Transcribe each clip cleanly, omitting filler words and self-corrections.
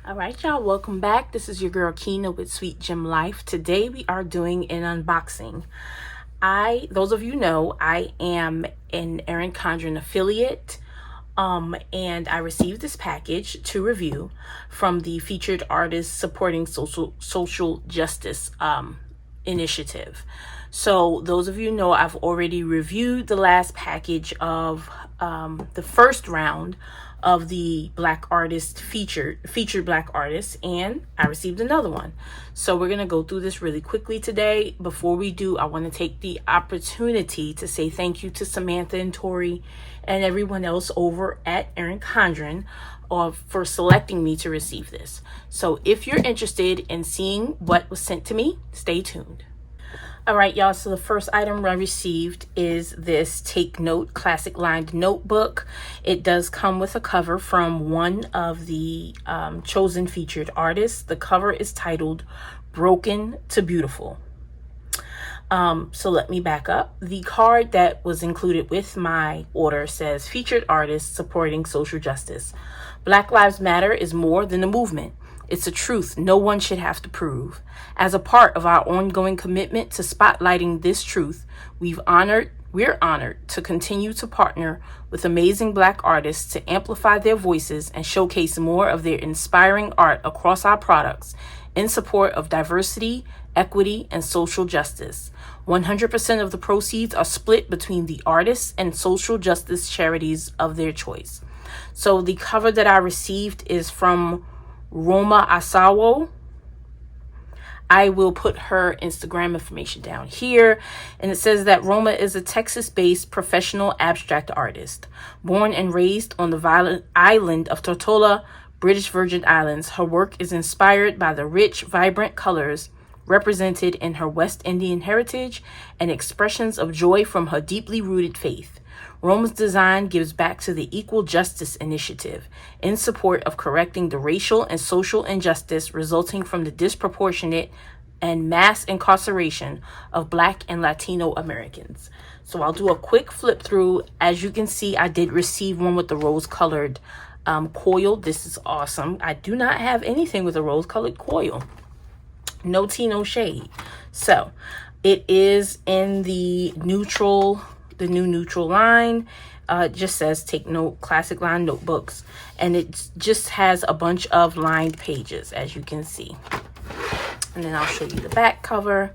All right, y'all, welcome back. This is your girl Kina with SweetGemLife. Today we are doing an unboxing. Those of you know, I am an Erin Condren affiliate, and I received this package to review from the Featured Artists Supporting Social Justice initiative. So those of you know, I've already reviewed the last package of the first round of the Black Artist featured Black Artists, and I received another one. So we're gonna go through this really quickly today. Before we do, I want to take the opportunity to say thank you to Samantha and Tori and everyone else over at Erin Condren for selecting me to receive this. So if you're interested in seeing what was sent to me, stay tuned. All right, y'all, so the first item I received is this Take Note classic lined notebook. It does come with a cover from one of the chosen featured artists. The cover is titled Broken to Beautiful. So let me back up. The card that was included with my order says Featured Artists Supporting Social Justice. Black Lives Matter is more than a movement. It's a truth no one should have to prove. As a part of our ongoing commitment to spotlighting this truth, we're honored to continue to partner with amazing Black artists to amplify their voices and showcase more of their inspiring art across our products in support of diversity, equity, and social justice. 100% of the proceeds are split between the artists and social justice charities of their choice. So the cover that I received is from Roma Asawo. I will put her Instagram information down here. And it says that Roma is a Texas-based professional abstract artist. Born and raised on the violent island of Tortola, British Virgin Islands, her work is inspired by the rich, vibrant colors represented in her West Indian heritage and expressions of joy from her deeply rooted faith. Roma's design gives back to the Equal Justice Initiative in support of correcting the racial and social injustice resulting from the disproportionate and mass incarceration of Black and Latino Americans. So I'll do a quick flip through. As you can see, I did receive one with the rose-colored coil. This is awesome. I do not have anything with a rose-colored coil. No tea, no shade. So it is in the neutral. The new neutral line. It just says Take Note classic line notebooks, and it just has a bunch of lined pages, as you can see. And then I'll show you the back cover.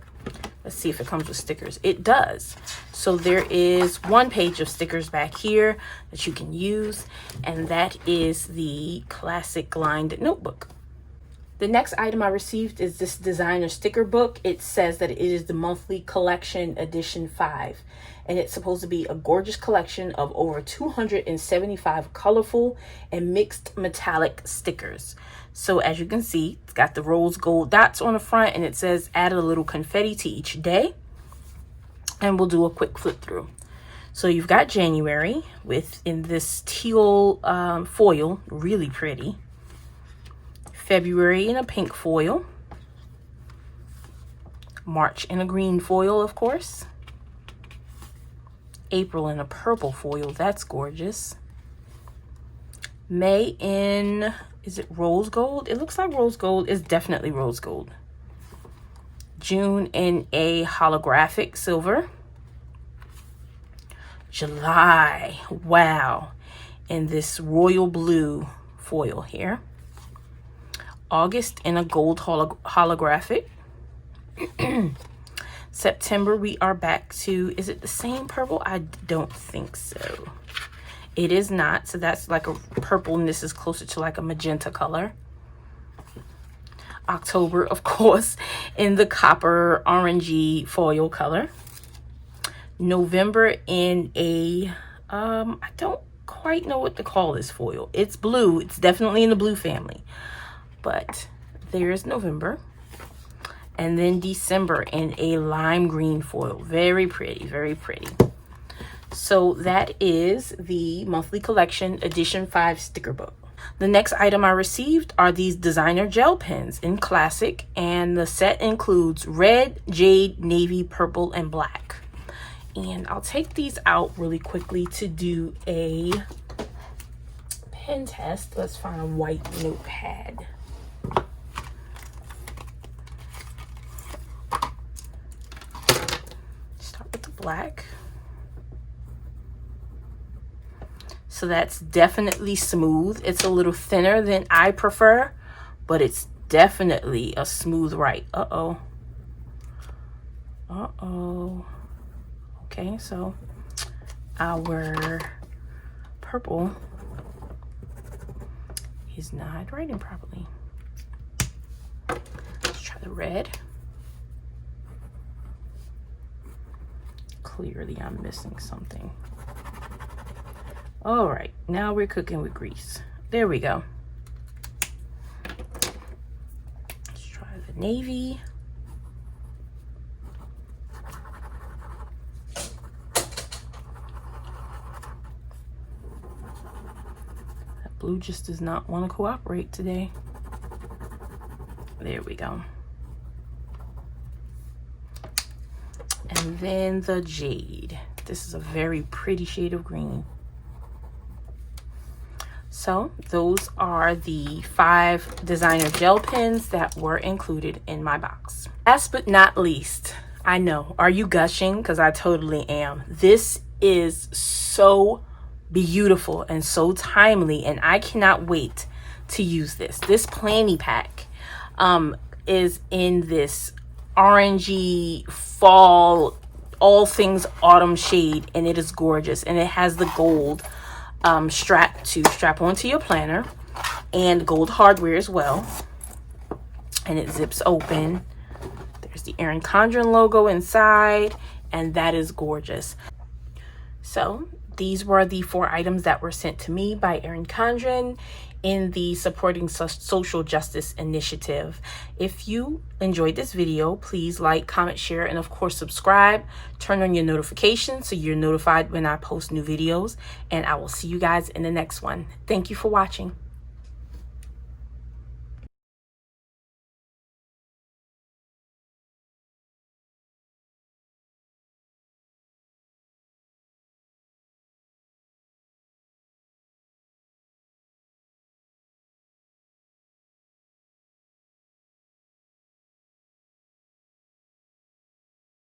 Let's see if it comes with stickers. It does. So there is one page of stickers back here that you can use, and that is the classic lined notebook. The next item I received is this designer sticker book. It says that it is the monthly collection edition 5. And it's supposed to be a gorgeous collection of over 275 colorful and mixed metallic stickers. So as you can see, it's got the rose gold dots on the front, and it says add a little confetti to each day. And we'll do a quick flip through. So you've got January in this teal foil, really pretty. February in a pink foil. March in a green foil, of course. April in a purple foil, that's gorgeous. May in, is it rose gold? It looks like rose gold. It's definitely rose gold. June in a holographic silver. July, wow, in this royal blue foil here. August in a gold holographic. September, we are back to, is it the same purple? I don't think so. It is not. So that's like a purple, and this is closer to like a magenta color. October, of course, in the copper orangey foil color. November in a, I don't quite know what to call this foil. It's blue. It's definitely in the blue family. But there's November. And then December in a lime green foil. Very pretty, very pretty. So that is the monthly collection edition 5 sticker book. The next item I received are these designer gel pens in classic, and the set includes red, jade, navy, purple, and black. And I'll take these out really quickly to do a pen test. Let's find a white notepad. black. So that's definitely smooth. It's a little thinner than I prefer, but it's definitely a smooth right. Uh-oh. Okay, so our purple is not writing properly. Let's try the red. Clearly I'm missing something. All right, now we're cooking with grease. There we go. Let's try the navy. That blue just does not want to cooperate today. There we go. And then the jade. This is a very pretty shade of green. So those are the 5 designer gel pens that were included in my box. Last but not least, I know, are you gushing? Because I totally am. This is so beautiful and so timely, and I cannot wait to use this. This planny pack is in this orangey fall, all things autumn shade, and it is gorgeous, and it has the gold strap to strap onto your planner, and gold hardware as well, and it zips open. There's the Erin Condren logo inside, and that is gorgeous. So these were the 4 items that were sent to me by Erin Condren in the Supporting Social Justice Initiative. If you enjoyed this video, please like, comment, share, and of course subscribe. Turn on your notifications so you're notified when I post new videos, and I will see you guys in the next one. Thank you for watching.